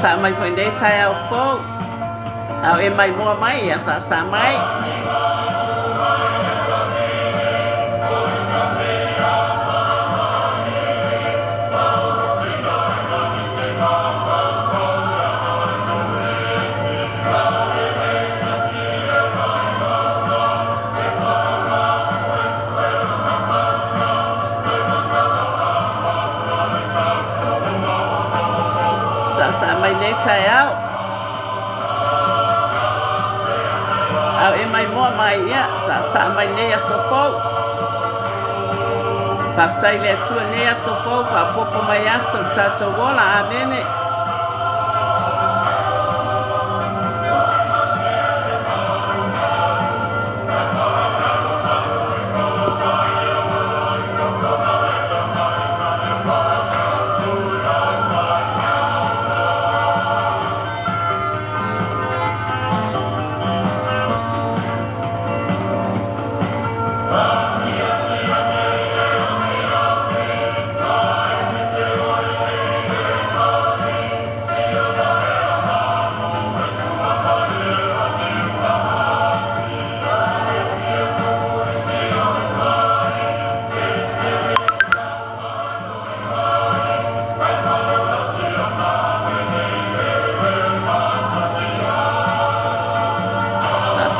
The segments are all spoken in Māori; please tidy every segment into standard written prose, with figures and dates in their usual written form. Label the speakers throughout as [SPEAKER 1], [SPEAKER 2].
[SPEAKER 1] Sa mai foi dei tai ao Feau. Au e mai mua mai ia sa mai. Sa mai nei tai au. Au e mai mua mai ia sa mai nei aso Feau. Whaftai le atua nei aso Feau, whapopo mai aso tātou wola, amene.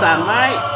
[SPEAKER 1] sa mai.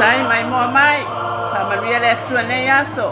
[SPEAKER 1] Tai mai moa mai, fa Maria le atua nei aso.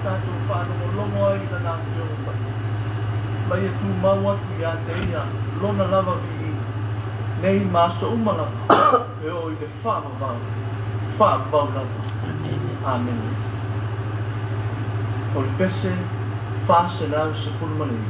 [SPEAKER 2] tātou whanongo ai na nā te o mai. Mai e tū mau atu i a te ia, lona lava vi i. Nei māsa umalama, e o i le whaamavau lava. Amen. O le pese, whaase nau se fulmanei.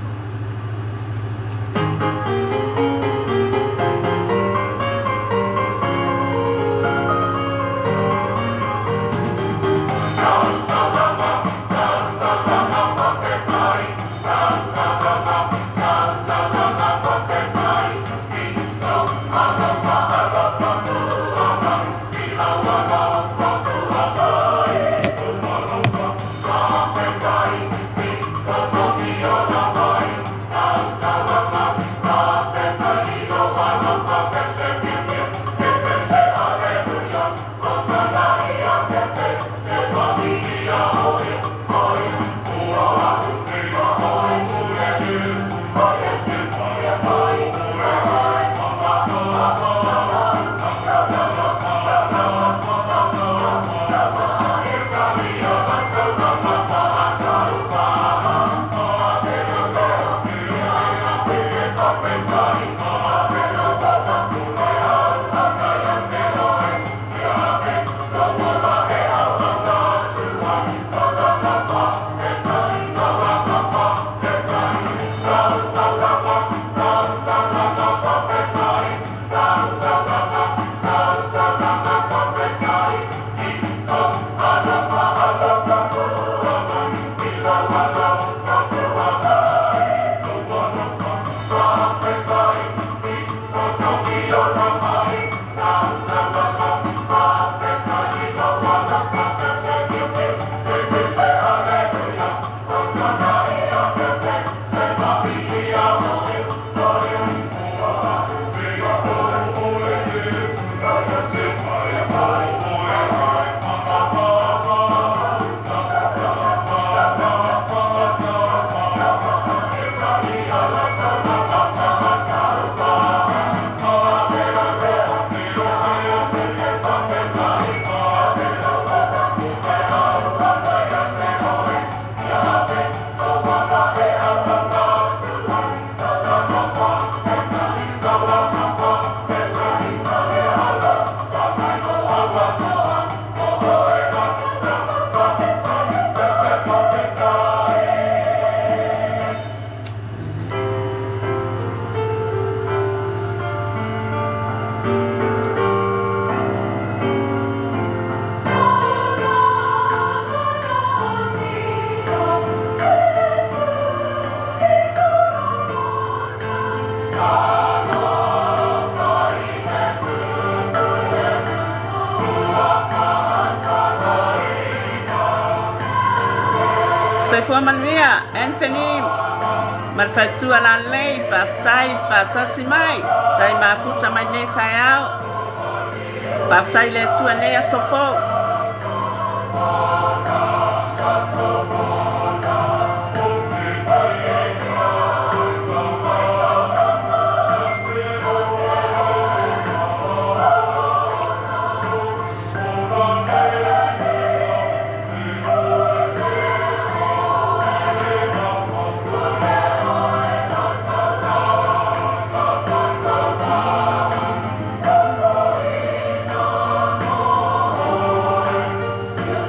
[SPEAKER 1] Sai fua manuia, Anthony, man fai tua la lei, whaftai, whatasi mai, tai mafuta mai ne tai au, whaftai le tua ne a sofo.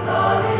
[SPEAKER 3] Sorry.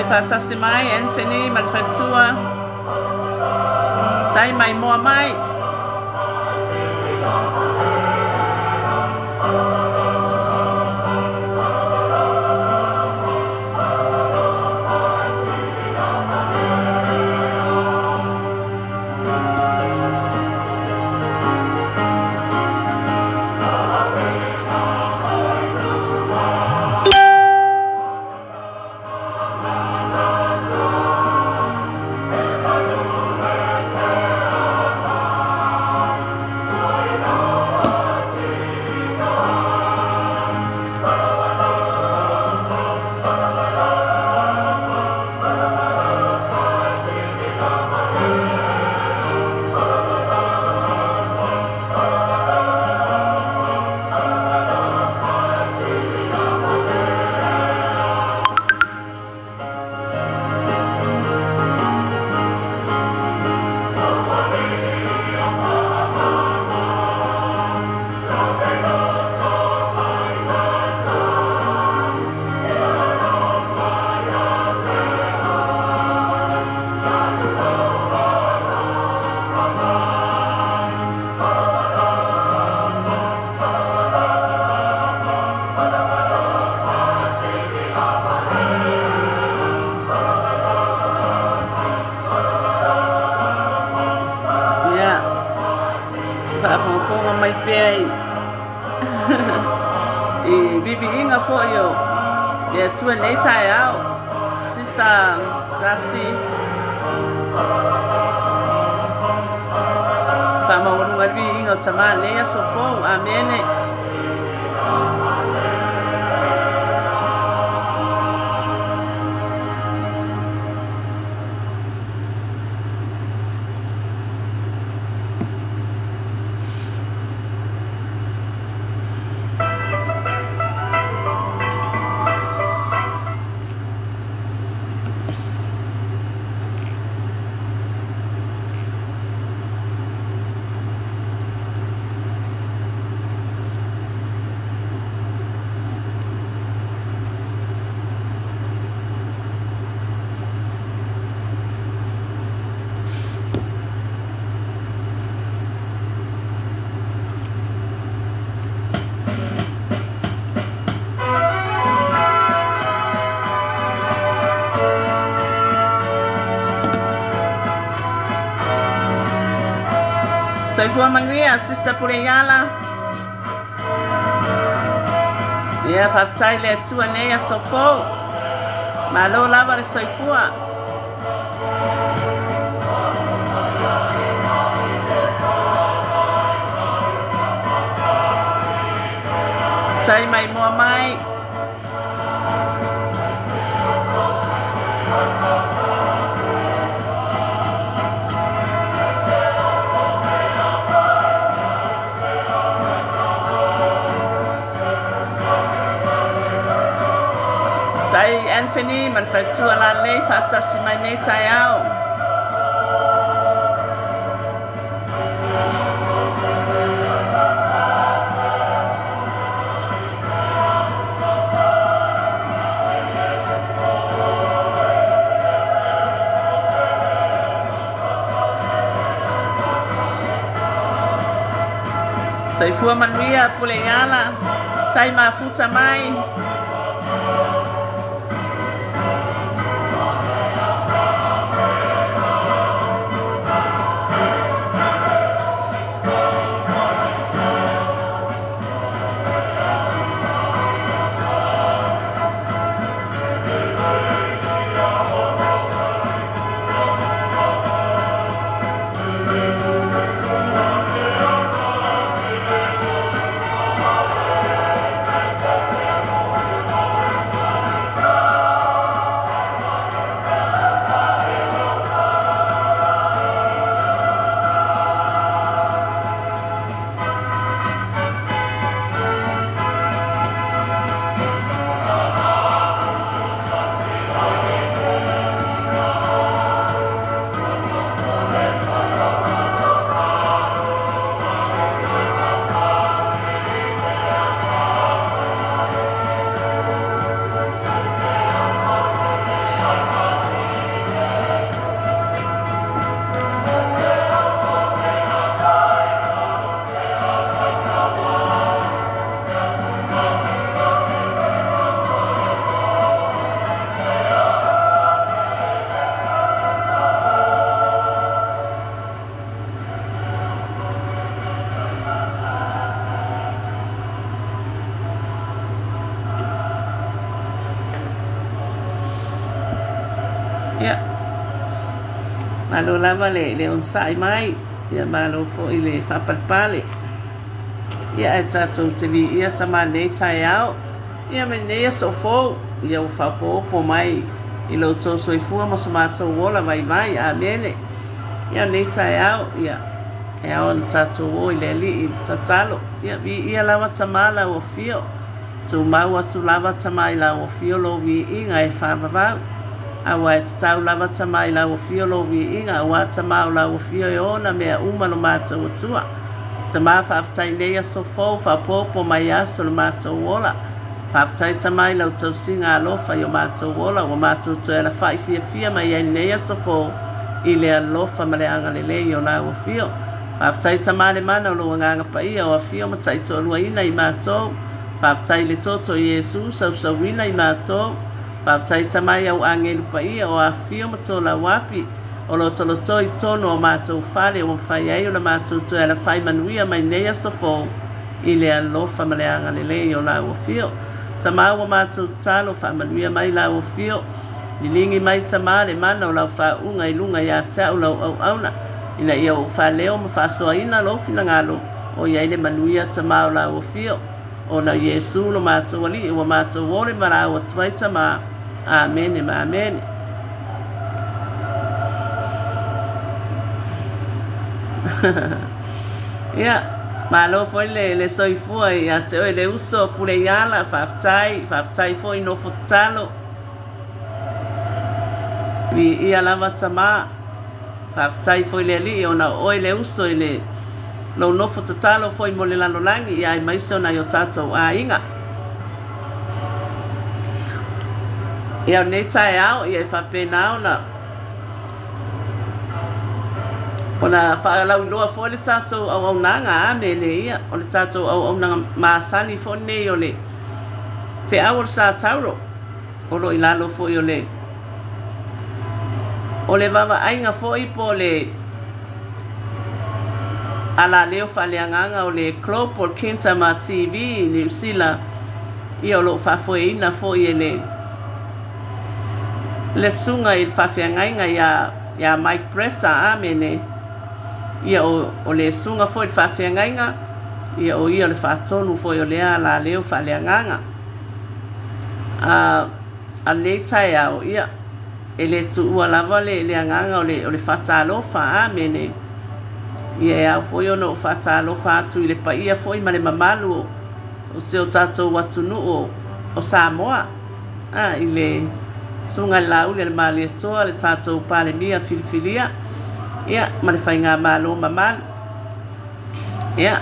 [SPEAKER 1] Tai whatasi mai, Anthony, malwhaitua. Tai mai moa mai. Whaafonga mai pēi. I bibi inga fo yo. E tua nei tai au. Sister Dasi. Whamaurunga bi inga o tama lea so fo. Amene. Soifua Maria, Sister Pureyala. Ia whaftai le tua nei a sofo. Malo lava le soifua. Tai mai moa mai. Tai Anthony, man whaitua la nei, whaatasi mai nei tai au. Soifua Manuia, Puleyala, tai mafuta mai. Malo lava le on sai mai. Ia malo fo i le whapalpale. Ia e tātou te vi ia tama nei tai au. Ia me nei so fo. Ia u whapopo mai. I lo tō soifua mo sa mātou wola vai vai. Amene. Ia nei tai au. Ia. E au na tātou o i le li i tatalo. Ia vi ia lawa tamala o fio. Tu mau atu lava tamai la o fio lo vi inga e whamavau. Awa e tatau lava tamai la o fio lo vi inga. Awa tamau la o fio e ona mea umalo mātou atua. Tamā whaafitai neia so fōu whapopo mai aso lo mātou wola. Whaafitai tamai lau tau singa alofa i o mātou wola. O mātou tu e la whai fia mai ai neia so fōu. I le alofa ma le anga le lei o la o fio. Whaafitai tamā le mana o lo nganga pa ia o a fio matai to alua ina i mātou. Whaafitai le toto i Yesu sau wina i mātou. Whaafitai tamai au angelu pa ia o a fio mato la wapi. O lo tolo toi tono o mātou whare o mwhai ai o la mātou tu e la whai manuia mai neia so fōu. I le alofa ma le anga le lei o la o fio. Tamā o mātou talo wha manuia mai la o fio. Lilingi mai tamā le mana o lau wha unga i lunga ia tau lau au auna. Ina ia o wha leo ma wha soa ina lo fina ngalo. O iai le manuia tamā o la o fio. O na Yesu lo mātou ali o mātou wole mara o tuai tamā. Amen ma amen. Ia, malo foi le soifua ia te o le uso pule iala whaftai foi no futalo. Vi ia lava tamā. Whaftai foi le ali o na oi le uso i le lo no futatalo foi mo le lalolangi ia i maiso na yo tātou a inga. Ia nei tae au ia i whapena o na o na whaalau loa fo le tātou au nanga a me le ia. O le tātou au nanga maasani fo nei o le Feau o le Satauro. O lo i lalo fo i o le. O le wawa ainga fo i po le ala leo whaleanganga o le Club o Kenta ma TV New Zealand. Ia o lo whafoe ina fo i le. Le sunga i whawhiangainga ia Mike Bretta a me ne. Ia o le sunga foi le whawhiangainga. Ia o ia le whaatonu foi o lea la leo whaleanganga. A le tai au ia. E le tu ua lava le anganga o le whatalofa a me ne. Ia e au foi ono whatalofa atu i le paia foi ma le mamalu o seo tātou watunu o Samoa. I le sunga lau le mali atoa le tātou pale mia filifilia. Ia, ma le whainga malo mamalu. Ia,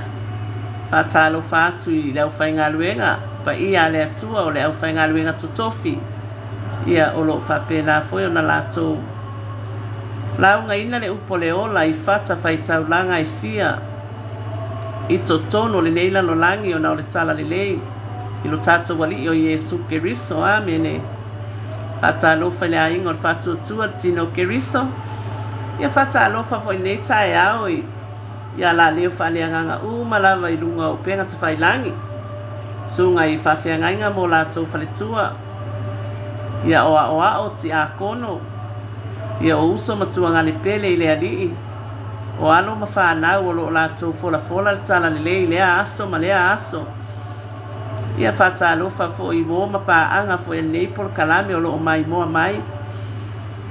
[SPEAKER 1] whatalofa atu i le au whainga luenga. Pa ia le atua o le au whainga luenga totofi. Ia o lo whapena foi o na lātou. Launga ina le upo le ola i whata whaitau langa i fia. I totono le neila lo langi o na o le tala le lei. I lo tātou wali o Yesu Keriso, amene. Whata alofa le ainga o le whatu atua tino Keriso. Ia whata alofa foi nei tae au i. Ia la leo whaleanganga malawa i lunga o penga ta whailangi. Sunga i whawhiangainga mo lātou whaletua. Ia oa o ti a kono. Ia o uso matua ngale pele i le alii. O alo ma whanau o lo lātou fola le tala le lei lea aso ma lea aso. Ia whata alofa fo i mo ma paanga fo i nei pol kalame o lo o mai moa mai.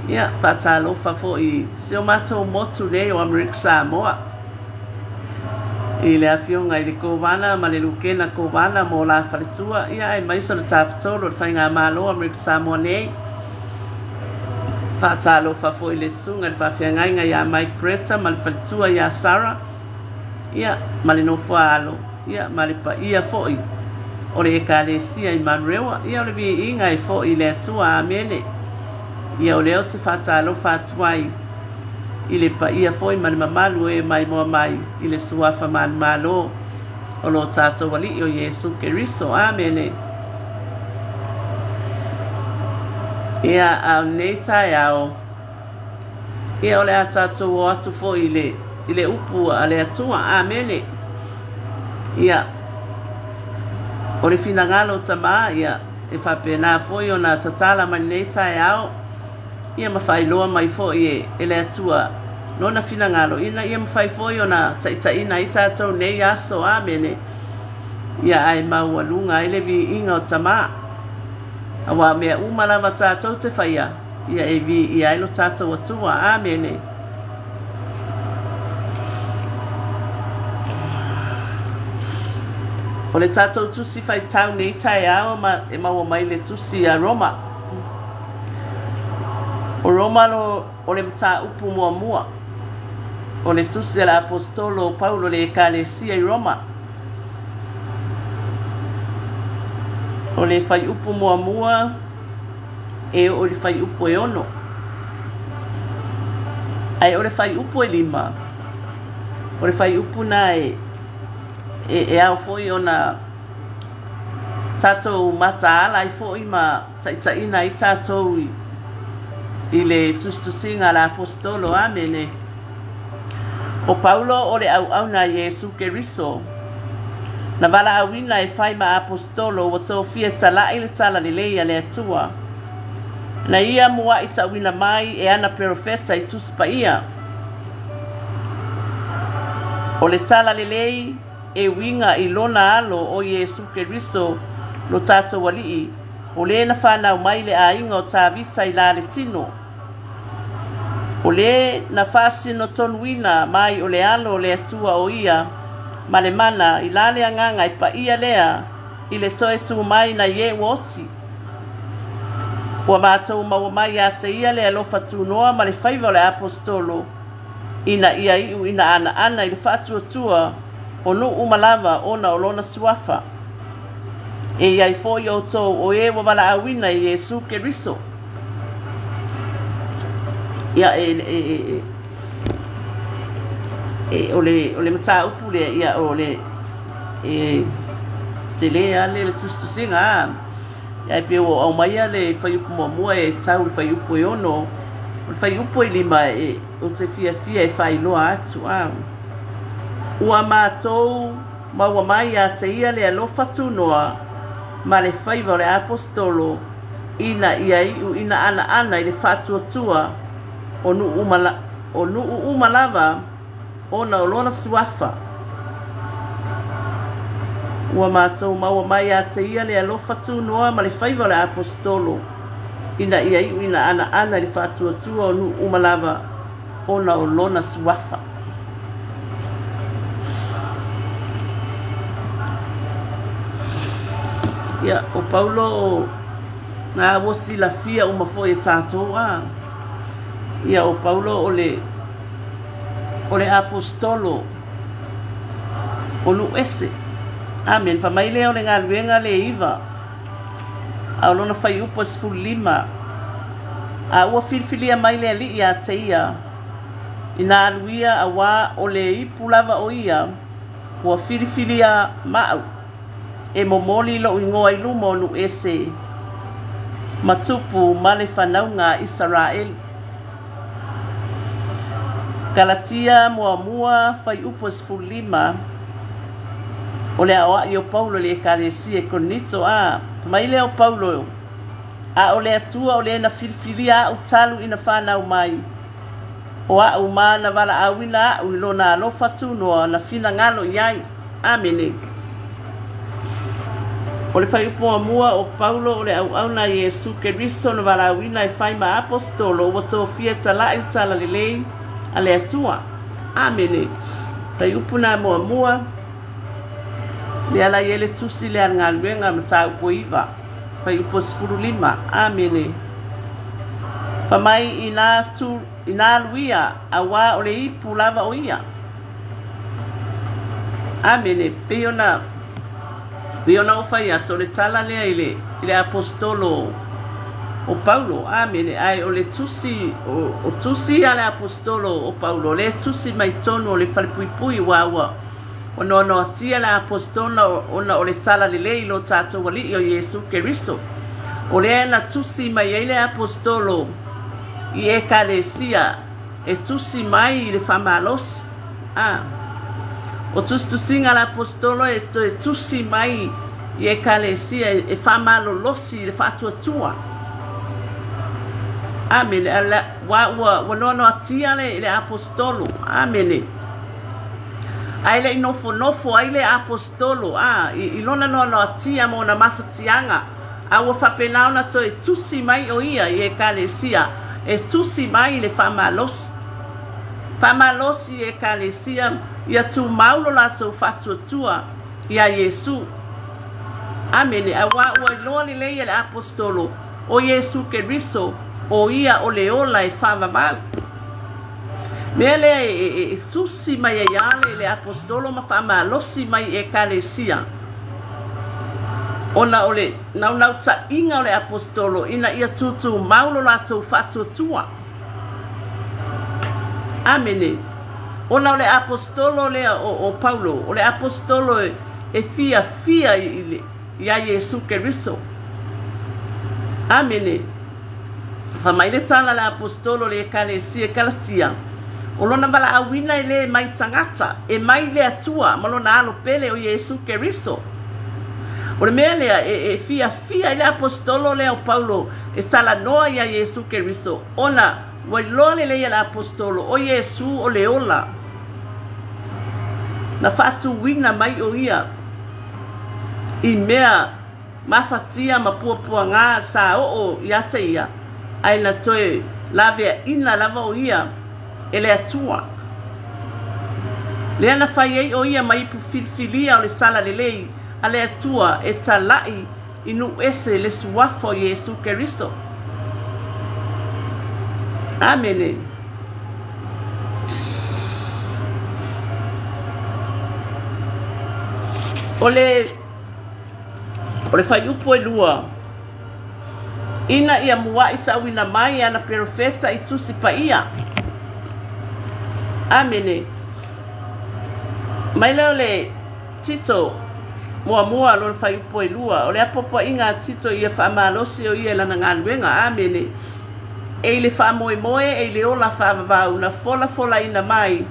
[SPEAKER 1] Ia whata alofa fo i seo matou motu lei o Amerika Samoa. I le awhionga i le kovana ma le lukena kovana mo la whaletua. Ia ai maiso le tāwhatoro le whainga malo Amerika Samoa nei. Whaatalofa fo i le sunga le whawhiangainga ia Mike Bretta ma le whaletua ia Sarah. Ia ma le nofua alo. Ia ma le pa ia fo i. O le ekalesia i Manrewa. Ia o le vi inga i fo i le atua amene. Ia o leo te whaatalofa atuai. I le pa ia foi ma le mamalu e mai moa mai i le suafa malo o lo tātou wali o Yesu Keriso, amene. Ia au nei tai au. Ia o le a tātou o atu fo i le upu a le atua, amene. Ia o le finangalo tamā ia e whapena foi o na tatala mani nei tai au. ia mawhailoa mai fo i e le atua nona fina ngalo ina ia mawhai fo i ona taitaina i tātou nei aso amene ia ai maualunga i le vi inga o tama awa mea umalawa tātou te whaia ia e vi i ailo tātou atua amene o le tātou tusi whai tau nei tai ao e maua mai le tusi a Roma o Roma o le mata upu mua mua o le tusi ala apostolo Paulo le ekalesia i Roma o le whai upu mua mua e o le whai upu e ono ai o le whai upu e lima o le whai upu na e au foi ona tatou mataala i foi ma taitaina i tatou i le tustusinga la apostolo amene o Paulo o le au na Yesu Keriso na vala awina e fai ma apostolo o tofia tala i le tala leia le atua na ia mua i tawina mai e ana profeta i tuspaia o le tala lelei e winga i lona alo o Yesu Keriso lo tātou walii o le na whanau mai le ainga o tā vita i la le tino o le na whasino tonuina mai o le alo o le atua o ia ma le mana i la le anganga i pa ia lea i le toe tu mai na ye woti ua mātou maua mai a te ia le alofa tunoa ma le whaiva o le apostolo ina ia iu ina ana i le whatuatua o no umalava ona o lona suafa e iai fo i outou o e wawala awina i Yesu Keriso ia o le mata upu le ia o le te lea le tustusinga ia pe o au mai le whai upu mua e tau le whai upu e ono o le whai upu e lima o te fia e whai loa atu ua mātou maua mai a te ia le alofa tunoa ma le whaiva o le apostolo ina ia iu ina ana i le whatuatua o nuu umalava ona o lona suafa ua mātou maua mai a te ia le alofa tunoa ma le whaiva o le apostolo ina ia iu ina ana i le whatuatua o nuu umalava ona o lona suafa ia o Paulo na wosi la fia uma foi tātou ia o Paulo o le apostolo o lu ese amen fa mai leo le ngaluenga le iva a lona fai upo sfulima a ua filfilia mai le ali ia te ia ina aluia a wā o le ipulava o ia ua filfilia mau e momoli lo ingoa i luma o nu ese matupu ma le whanaunga Israel Galatia mua fai upos fulima o le awa i o Paulo le ekalesia e konito mai le o Paulo o le atua o le na filfilia a utalu ina whanau mai o a umana wala awina u ilona alofa tunoa na fina ngalo iai amene o le whai upo mua o Paulo o le au na Yesu Keriso na wala awina e whai ma apostolo o to fia tala i tala lelei a le atua amene whai upo na mua le ala yele tusi le ngā luenga mata upo iwa whai upo sifuru lima amene whamai ina luia a wā o le ipu lava o ia amene peona o fai ato le tala lea i le apostolo o Paulo amene ai o le tusi o tusi ale apostolo o Paulo le tusi mai tono o le falipuipui wawa o no tia le apostolo ona o le tala le lo tato wali o Yesu Keriso o le na tusi mai le apostolo i ekalesia e tusi mai le famalos o tusinga l'apostolo e tusi mai i ekalesia e famalo losi le fatuatua Amene. Ala wa no atia le apostolo. Amene. Ai le nofo ai le apostolo. I lona no atia mo na mafatianga. Awa whapena ona to e tusi mai o ia i ekalesia. E tusi mai le whamalosi. Whamalosi e ekalesia. Ia tu maulo la tau whatuatua ia Yesu. Amene. Awa loa le leia le apostolo. O Yesu Keriso. O ia o le ola e whamamau. Mea lea e tusi mai e ale le apostolo ma whamalosi mai e ekalesia. Ona ole nau ta inga ole apostolo ina ia tutu maulo la tau whatuatua. Amene. Ona ole apostolo lea o Paulo. Ole apostolo e fia ia Yesu Keriso. Amene. Whamaile tala le apostolo le ekalesia Galatia. Olona bala awina le mai tangata. E mai le atua malona alo pele o Yesu Keriso. Ora mea lea e fia ile apostolo lea o Paulo e tala noa ia Yesu Keriso. Ona wailoa le lea le apostolo o Yesu o le ola. Na fatu wina mai o ia. I mea mafatia mapua ngā sa o ia te ia. Ai na toe lavea ina lava o ia e le atua. Lea na fai ei o ia mai pu filfilia o le tala le lei. Ale atua e talai inu ese le suafo Yesu Keriso. Amene. Ole fai upo e lua. Ina ia mua i tauina mai ana profeta i tusi pa ia. Amene. Mai leo le Tito mua lo fai upo e lua. O le apopo inga Tito ia whamalosi o ia lana ngaluenga. Amene. E le whamoe e le ola whavavau na fola ina mai.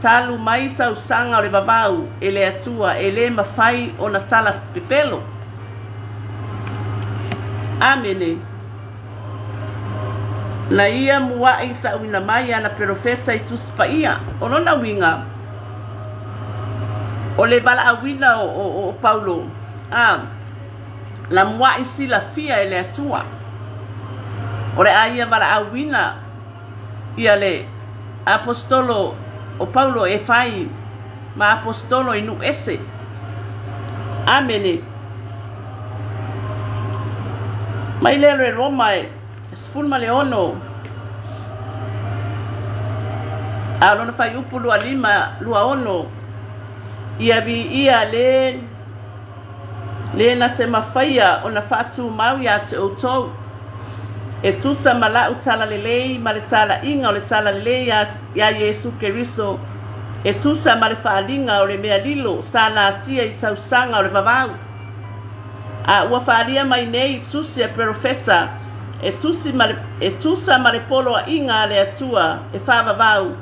[SPEAKER 1] Talu mai tau sanga o le vavau e le atua e le mawhai o na tala pepelo. Amene. Na ia mua i tauina mai ana profeta i tuspa ia. O nona winga. O le bala awina o Paulo. La mua i sila fia e le atua. O le aia bala awina ia le apostolo o Paulo e fai ma apostolo inu ese. Amene. Mai lero e Roma e sfulma le ono. Alona fai upu lua lima, lua ono. Ia le na te mawhaia o na whatu mau ia te outou. E tusa mala utala lelei, ma le tala inga o le tala lelei ia Yesu Keriso. E tusa ma le whaalinga o le mea lilo, sa na atia i tausanga o le vavau. Ua whaalia mai nei tusi e profeta, e tusa ma le polo a inga le atua, e whavavau.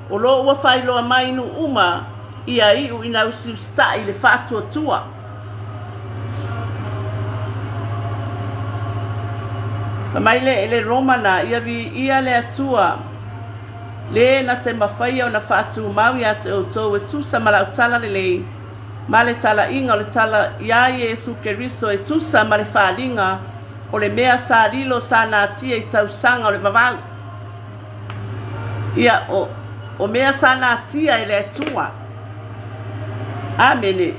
[SPEAKER 1] O lo ua whailoa mai nu uma, ia iu ina usiustai le whātua tua. Mai le Romana ia le atua le na te mawhaia o na whātu mau ia te outou e tusa ma la utala le lei ma le tala inga o le tala ia Yesu Keriso e tusa ma le whaalinga o le mea sa lilo sa na atia i tausanga o le vavau ia o mea sa na atia e le atua. Amene.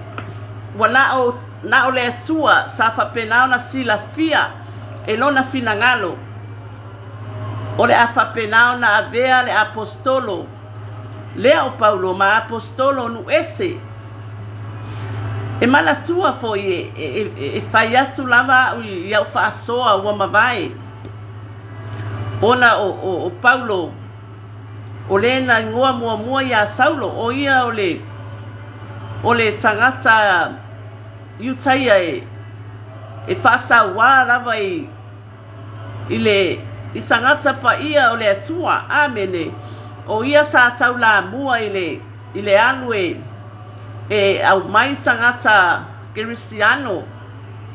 [SPEAKER 1] Wa na o le atua sa whapenao na sila fia e lona fina ngalo. O le awhapenao na avea le apostolo. Lea o Paulo ma apostolo nu ese. E mana tua foi e fai atu lava i au whaasoa ua mawai. Ona o Paulo o le na ngoa mua ia Saulo o ia o le tangata iutaia e whasa wā lava i tangata pa ia o le atua. Amene. O ia sa tau la mua i le alu e au mai tangata Cristiano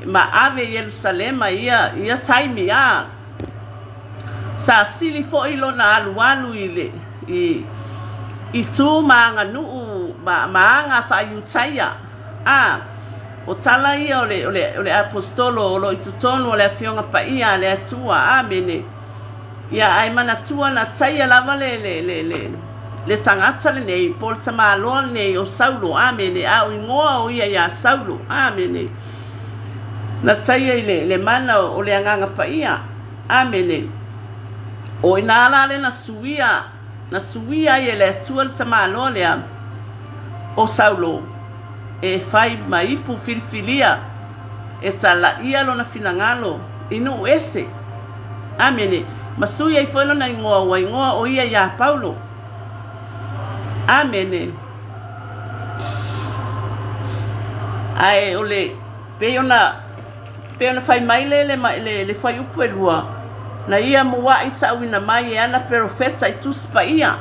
[SPEAKER 1] ma ave Jerusalema ia taimi a sa sili fo ilo na alu ile I tu maanga nuu maanga fa yutaya o tala ia ole apostolo o lo itutonu ole afionga pa ia le atua amene ia ai mana tua na taya lava le tangata le nei por tamalo nei o Saulo amene a o ingoa o ia Saulo amene na taya le mana o le anganga pa ia amene o inala le na suia ia le atua le tamalo le o Saulo e fai maipu filifilia e tala ia lona finangalo inu ese amene masuia I foi lona ingoa o ia ia Paulo amene ai ole peona fai mai le fai upu elua na ia mua I tauina mai e ana profeta I tuspa ia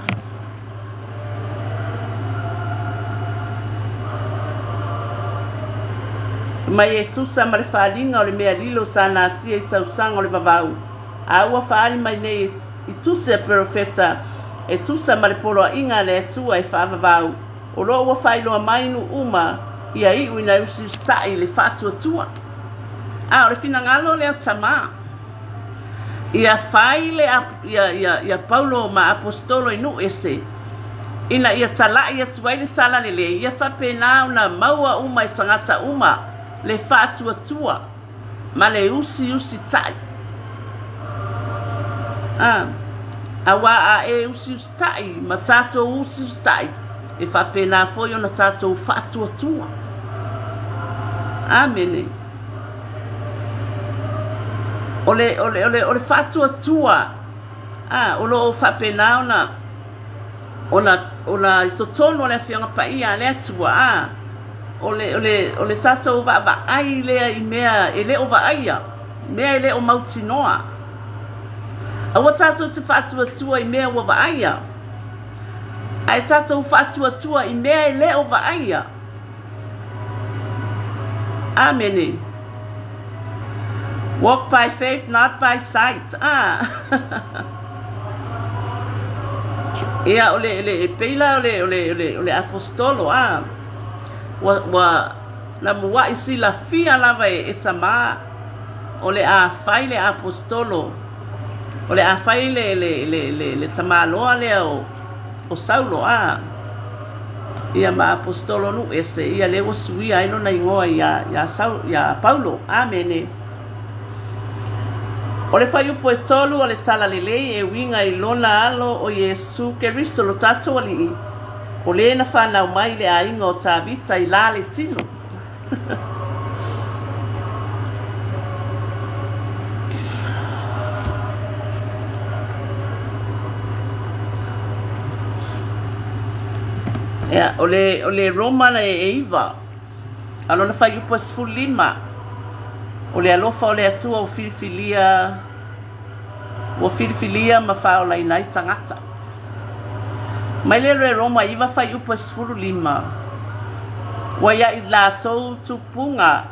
[SPEAKER 1] mai e tusa ma le whalinga o le mea lilo sa nā tia I tausanga o le vavau. A ua whaali mai nei I tusa e profeta e tusa ma le poloa inga le atua e whaavavau. O loa ua whailoa mainu uma ia I uina usi ustai le whaatua tua. O le finangalo le atama. Ia whaile ia Paulo ma apostolo inu ese. Ina ia tala ia tuai le tala lele. Ia whapena una maua uma e tangata uma. Le fatua tua ma le usi tai awa a usi tai ma tato usi tai e fa pena foi ona tato fatua tua amene ole fatua tua o lo fa pena ona totono le fianga pa ia le tua ole tato va ai le I mea ele o va aia mea ele o mautinoa awa tato te fatua tua I mea o va aia ai tato fatua tua I mea ele o va aia amene walk by faith not by sight ia ole peila ole apostolo wa na mua isi la fia lava e tama ole a faile apostolo ole a faile le tama loa le o Saulo ia ma apostolo nu ese ia le suia ino na ingoa ia Paulo amene ole fai upo e tolu ole tala lele e winga I lona alo o Yesu Keristo lo tato ali o le na whanau mai le a ingo ta vita I la le tino. ole Roma na e iwa. Alo na whai upo sfulima. Ole alofa ole atua o filifilia ma whao lai nai tangata. Mai le Roma iwa fai upa sfuru lima. Waya I lātou tupunga.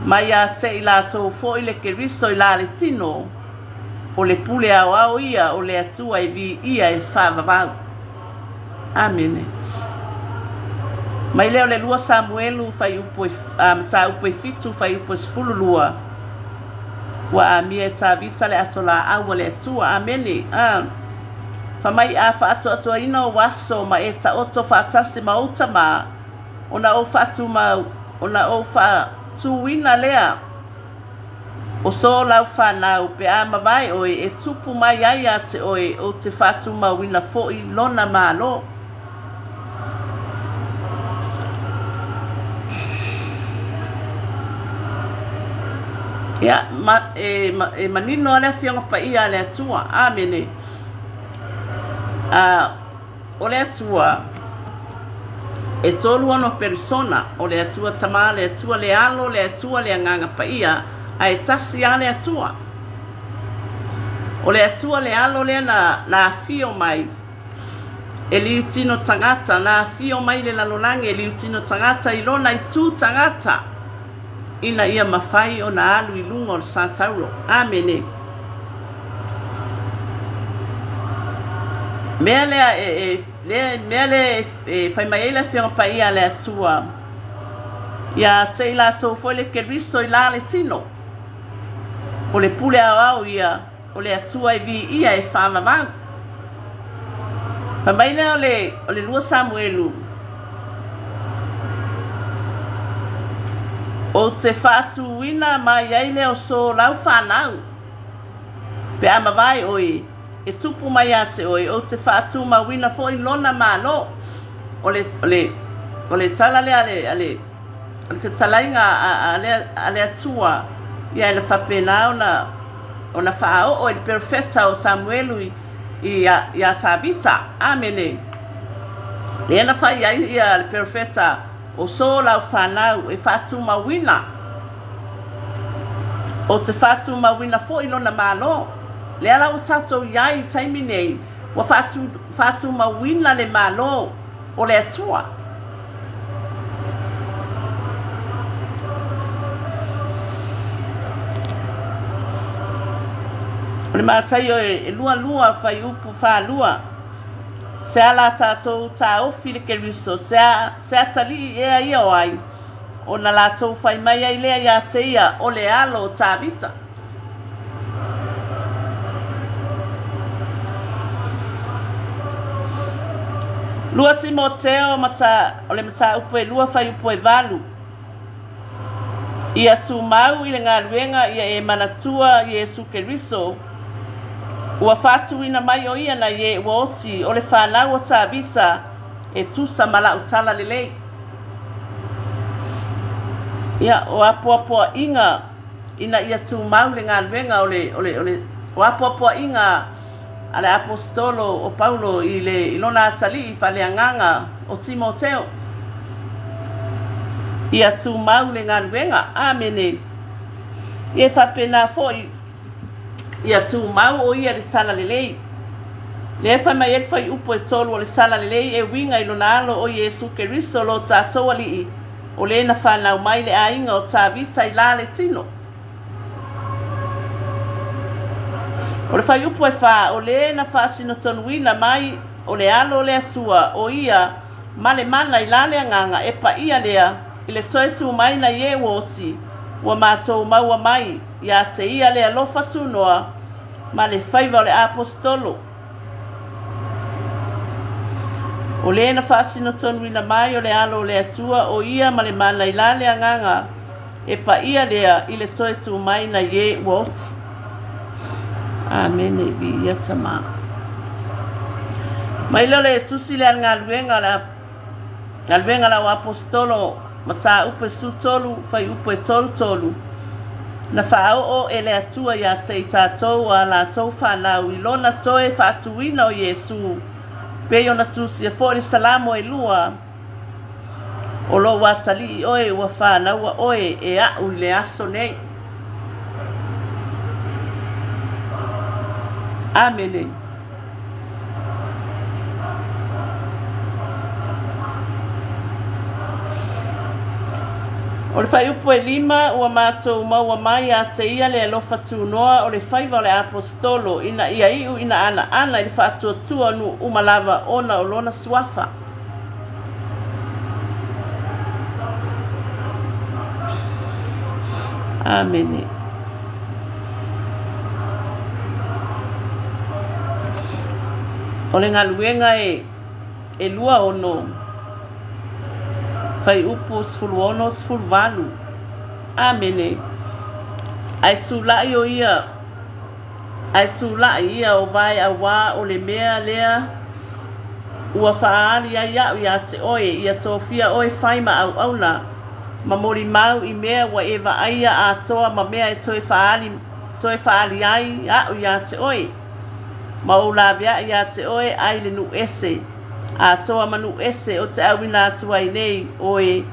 [SPEAKER 1] Mai a te I lātou fo I le Keristo I la le tino. O le pule au ia o le atua I vi ia e whaavavau. Amene. Mai leo le lua Samuelu fai upo ta upo fitu fai upo sfuru lua. Wa amia ta vita le atola au le atua. Amene. Famai a whaatoa ina o waso ma e ta oto whaatasi ma uta ma ona o whaatu ma ona o whaatu wina lea o so lau whanau pe a mawai o e tupu mai ai a te oe o te whaatu ma wina fo I lona ma lo ia manino ale fionga pa ia le atua amene o le atua e tolu ano persona o le atua tama le atua le alo le atua le anganga pa ia a e tasi a le atua o le atua le alo le na fio mai e liu tino tangata na fio mai le lalolange e liu tino tangata I lona I tu tangata ina ia mawhai o na alu I lunga o Satauro amene mele fai mai ele fianga pa ia le atua ia te la to foi le Keriso I la le tino o le pule au ia o le atua vi ia e fama mang pa mai le o le lua Samuelu o te fatu wina mai ai le o so lau whanau pe ama vai oi e tupu mai ate oi o te fatu ma wina fo I lona malo o le tala le ale whetalainga ale atua ia ele whapena ona whaao o ele perfeta o Samuelu ia Tabita amene le ena whai ai ia ele perfeta o so lau whanau e fatu ma wina o te fatu ma wina fo I lona malo le ala o tatou iai taimi nei wa fatu ma wina le malo o le atua o le mātai o e lua fai upu wha lua se ala tatou ta ofi le Keriso se atali ea ia o ai o na latou fai mai ai lea ia te ia o le alo o Tabita lua Timoteo o le mata upu e lua fai upu e valu ia tu mau I le ngaluenga ia e manatua Iesu Keriso ua fatu ina mai o ia na ye woti o le whanau o Tabita e tusa mala utala lelei ia o apoapoa inga ina ia tu mau le ngaluenga o apoapoa inga ale apostolo o Paulo I lona atali I faleanganga o Timoteo ia tu mau le ngaluenga amene ia whapena foi ia tu mau o ia le tala lelei le fa mai el fai upo e tolu o le tala lelei e winga I lona alo o Iesu Keriso lo tatou ali o le na whanau mai le ainga o Tabita I la le tino o le fai upo e wha o le na wha sino tonuina mai o le alo o le atua o ia male mana I la le anganga e pa ia lea I le toe tu mai na ye woti ua mātou maua mai ia te ia le alofa tunoa ma le whaiva o le apostolo o le na whaasino tonuina mai o le alo o le atua o ia ma le mana I la le anganga e pa ia lea I le toe tu mai na ye woti Amen vi ia tama mai le tusi le ngaluenga la o apostolo mata upe su tolu fai upe tolu na whaao o ele atua ia te tatou a la tau whanau I lona toe whaatuina o Iesu pe ona tusi e fori salamo e lua o lo watali oe ua whanau oe e au le aso nei Amen. O le whai upo e lima ua mātou maua mai a te ia le alofa tūnoa o le whaiva o le apostolo ina ia iu ina ana I le whaatua tua nu umalava ona o lona suafa. Amen. O le ngaluenga e lua ono fai upo sfulu ono sfulu valu amene ai tūlai o ia ai tūlai ia o vai awa o le mea lea ua whaari ai au ia te oe ia tōwhia oe whaima au auna ma mori mau I mea wa ewa aia a toa ma mea e toi whaari ai au ia te oe ma o la via ia te oe ai le nu ese a toa manu ese o te awina atua I nei oe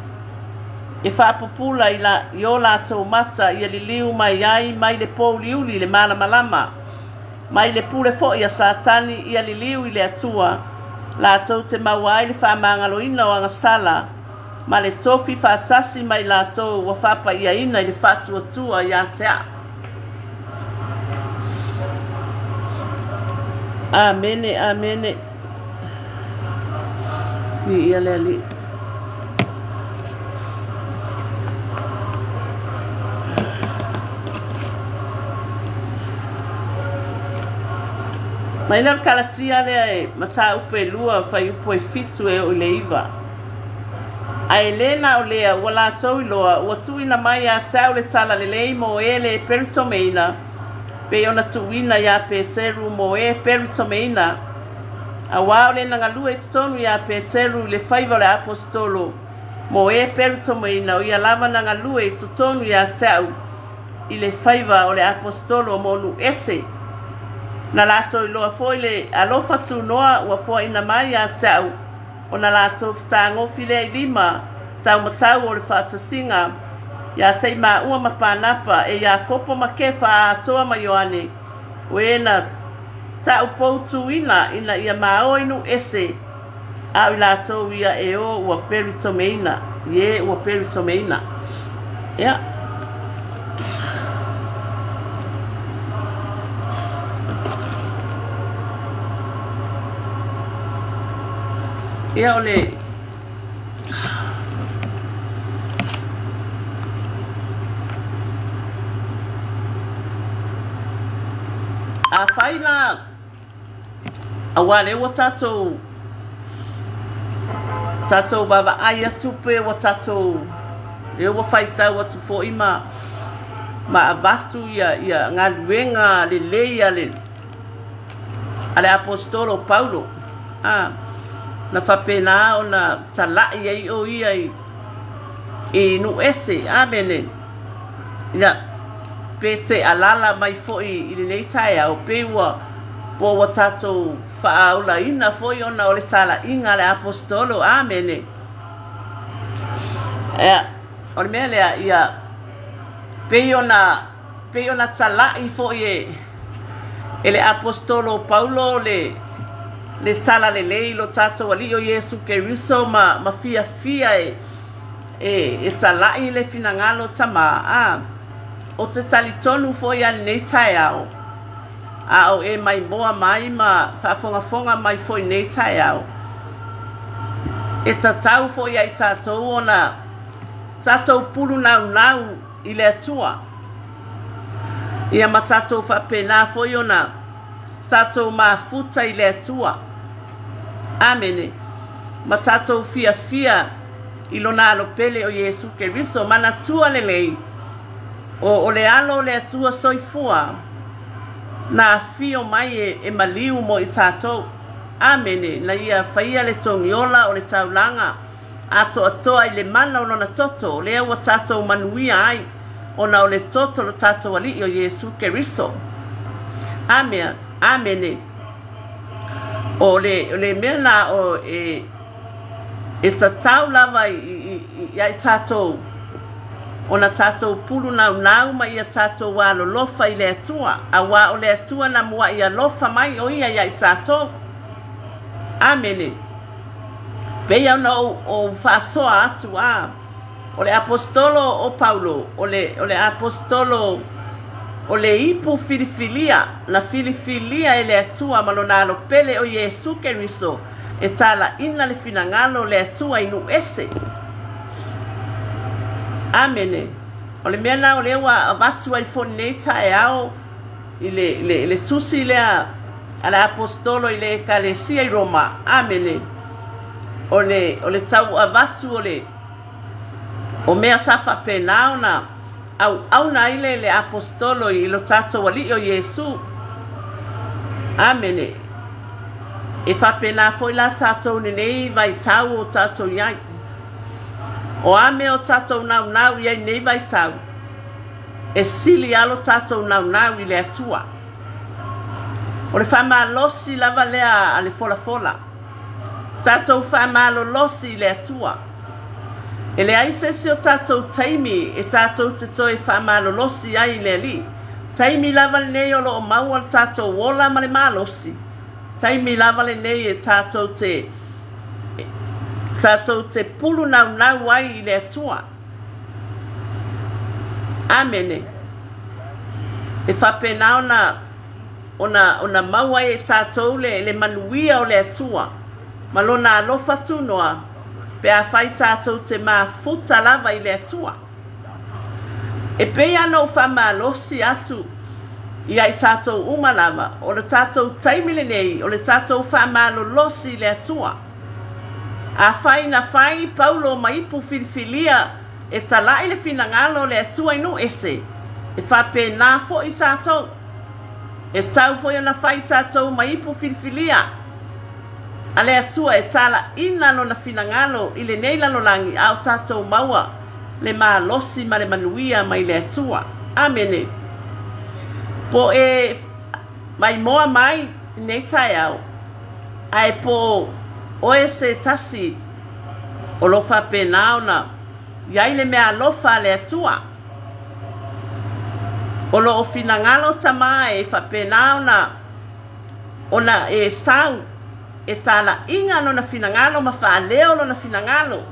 [SPEAKER 1] e whaapupula I o la tau mata ia li liu mai ai mai le pou liuli le malama mai le pule fo ia satani ia li liu I le atua la tau te mawai le whaamangaloina o angasala ma le tofi whaatasi mai la tau wa whapa ia ina I le whatua tua ia te a amene ia le ali. Mai le kalatia le mata upe lua fai upo e fitu e o le iwa. A Elena o lea wala tau iloa ua tuina mai a tau le tala le lei mo e le peritomeina pe ona tuina ya Peteru mo e peritomeina. A wao le nangalua i tutonu ya Peteru le faiva le apostolo mo e peritomeina o ia lava nangalua i tutonu ya tau i le faiva o le apostolo mo nu ese. Na lato iloa foi le alofa tu noa ua foi ina mai a tau o na lato fitango file i lima tau matau o le whaatasinga ia teima ua mapanapa e ia kopo makefa a toa maioane o e na tau poutu ina ia mao inu ese a lato ia e o ua peritomeina ie ua peritomeina ia ia ole a faila a wale o tatou baba aia tupe o tatou e o faita o tu fo ima ma avatu ia ngaluenga le leia le ale apostolo Paulo na fapena ona talai ai o ia i nu ese amene ia pete alala mai foi i le tai au pewa po wa tatou faaula ina foi ona o le tala inga le apostolo amene o le mele ia pe ona talai foi ele apostolo Paulo le tala le lo tatou ali o Yesu Keriso ma fia e talai le finangalo tama o te talitonu foi ani nei tai au o e mai moa mai ma whaafonga mai foi nei tai au e tatau foi ai tatou ona tatou pulu nau i le atua ia ma tatou whapena foi ona tatou mafuta i le atua amene ma tatou fia i lona alopele o Yesu Keriso mana tua lelei o le alo le atua soifua na fio mai e maliu mo i tatou amene na ia faia le tongiola o le taulanga atoa i le mana o lona toto le ua tatou manuia ai ona o le toto lo tatou ali o Yesu Keriso amene o le mena o e tatau lava i tatou ona tatou pulu nau ma ia tatou wa lolofa i le atua a wa o le atua na mua ia lofa mai o ia i tatou amene peia no o fasoa atu o le apostolo o Paulo o le apostolo o le ipu filifilia na filifilia e le atua malona lo pele o Yesu Keriso e tala ina le finangalo le atua inu ese amene o le mena o le wa avatu ai foneta e ao i le tusi le ala apostolo i le ekalesia i Roma amene o le tau avatu o mea safa pena ona au na ile le apostolo i lo tatou ali o Yesu amene e fa pena foi la tatou nei vai tau o tatou iai o ame o tatou nau iai nei vai tau e sili alo tatou nau i le atua o le famalosi lava lea a le fola tatou famalolosi i le atua e le aise si o tatou taimi e tatou te toi famalolosi ai le li taimi lava le nei o lo mau al tatou wola ma le malosi taimi lava le nei e tatou te pulu nau ai i le atua amene e whapena ona mau ai e tatou le manuia o le atua Malona alofa tunoa. Pe a whai tātou te mafuta lava i le atua. E pe ano whamalosi atu. Ia i tātou umalava. O le tātou taimile nei. O le tātou whamalolosi i le atua. A whai na whai Paulo maipu filifilia. E tala i le finangalo le atua inu ese. E whape nā fo i tātou. E tau fo i na whai tātou maipu filifilia. A le atua e tala ina no na finangalo i le nei lalolangi au tātou maua le losi ma le manuia mai le atua. Amene. Po e mai moa mai nei tai au. Ai po oe se tasi o lofa penao na iai le mea lofa le atua. O lo o finangalo tama e fa penao na ona e sau e tala inga no na finangalo ma fa leo lo na finangalo.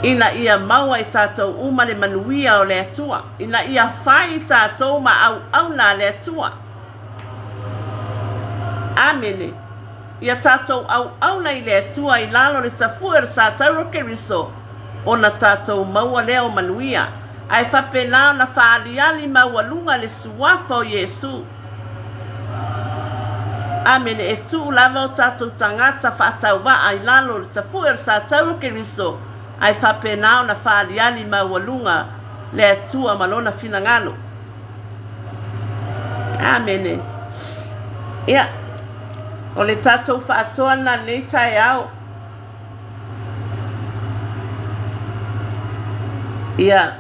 [SPEAKER 1] Ina ia maua e tātou uma le manuia o le atua. Ina ia whai tātou ma au na le atua. Amene. Ia tātou au na i le atua i lalo le tafua le Satauro ke riso. O na tātou maua leo manuia. Ai whapenao na whaaliali maua lunga le suafa o Yesu. Amene e tu lava o tātou tangata whaatau wa ai lalo le tafua le Satauro ke riso. Ai whapenao na whaaliali maualunga le atua malona finangalo. Amene. Ia. O le tātou whaasoana nei tai au. Ia.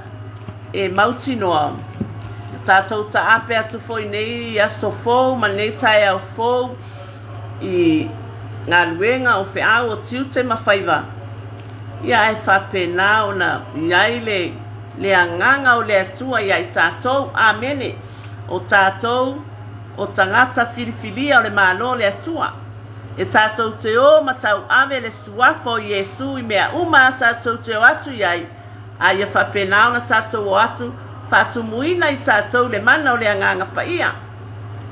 [SPEAKER 1] E mauti noa. Tātou ta ape atu foi nei aso Feau ma nei tai au Feau. I ngā luenga o Feau o tiute mawhaiva. Ia e whapenao na iai le anganga o le atua iai tātou. Amene. O tātou o tangata filifilia o le malo le atua. E tātou te o matau ave le suafa o Yesu i mea uma tātou te o atu iai. A ia whapenao na tātou o atu. Whatu muina i tātou le mana o le anganga pa ia.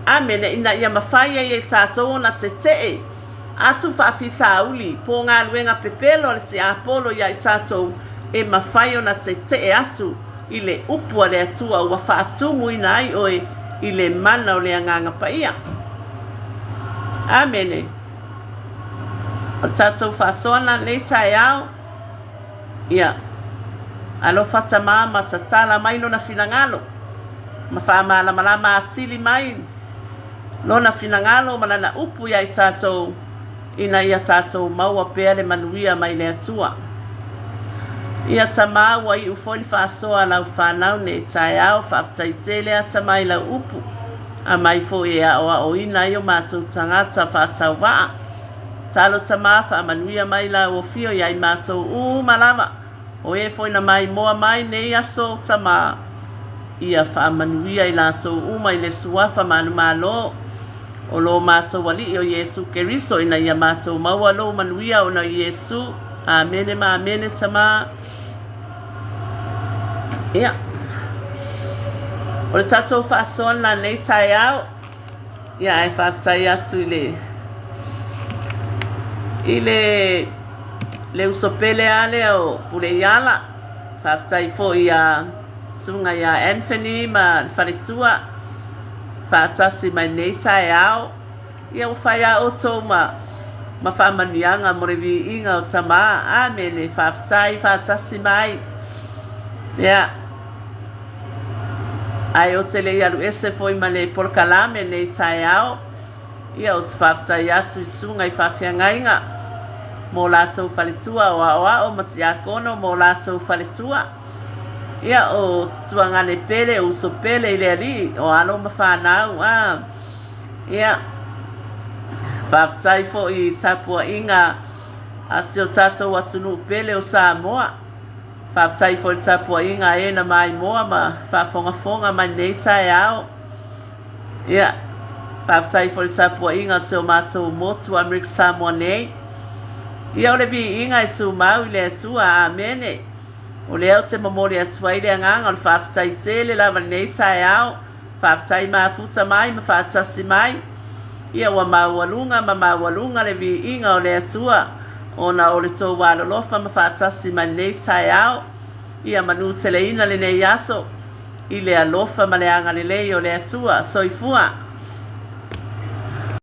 [SPEAKER 1] Amene ina ia mawhaia i tātou o na te tee. Atu whaafita uli, po ngā luenga pepelo le te apolo ia i tātou e mawhaio na te te atu i le upua le atua ua whaatumu ina ai oe i le mana o le anganga pa ia. Amene. O tātou whaasoana nei tai au. Ia. Alo whatama ma tatala mai no na finangalo. Ma whaamala malama atili mai. No na finangalo malana upu ia i tātou. Ina ia tātou maua pea le manuia mai le atua. Ia tamaua i ufoli whaasoa lau whanau ne tai au whaaftaitele a tamai lau upu. A mai fo e a oa o ina i o mātou tangata whaatau waa. Talo tamaa wha manuia mai lau o fio iai mātou malama. O e fo ina mai moa mai ne aso tamaa. Ia wha manuia i lātou mai le suafa manu malo. O lo mātou wali o Yesu keriso ina ia mātou maua lo manuia o na Yesu. Amene ma amene tama. Ia. O le tātou whaasoana nei tai au. Ia e whaaftai atu le usopele ale o pule iala. Whaaftai fo ia sunga ia Anthony ma whaletua. Whaatasi mai nei tai au. Ia o whaia o tō ma whaamanianga morewi inga o tama. Amene whaaftai whaatasi mai. Ia. Ai o te le iaru ese foi ma le porkalame nei tai au. Ia o te whaaftai atu i sunga i whawhiangainga. Mō lātou whaletua o aoa o matiakono mō lātou whaletua. Ia o tuangane pele o so pele i le ali o alo mawhanau. Ia. Whaaftai fo i tapua inga asi o tātou atunu pele o Samoa. Whaaftai fo i tapua inga e na mai moa ma whaafonga mai nei tai au. Ia. Whaaftai fo i tapua inga si o mātou motu Amerika Samoa nei. Ia o le bi inga i tu mau i le atua. Amene. O leo te mamori atua i le anganga o le whaaftai tele lava nei tai au. Whaaftai maafuta mai ma whaatasi mai. ia ua maualunga le viiga o le atua ona o le tou alolofa ma faatasi ma lenei taeao ia manu teleina lenei aso i le alofa ma le agalelei o le atua soifua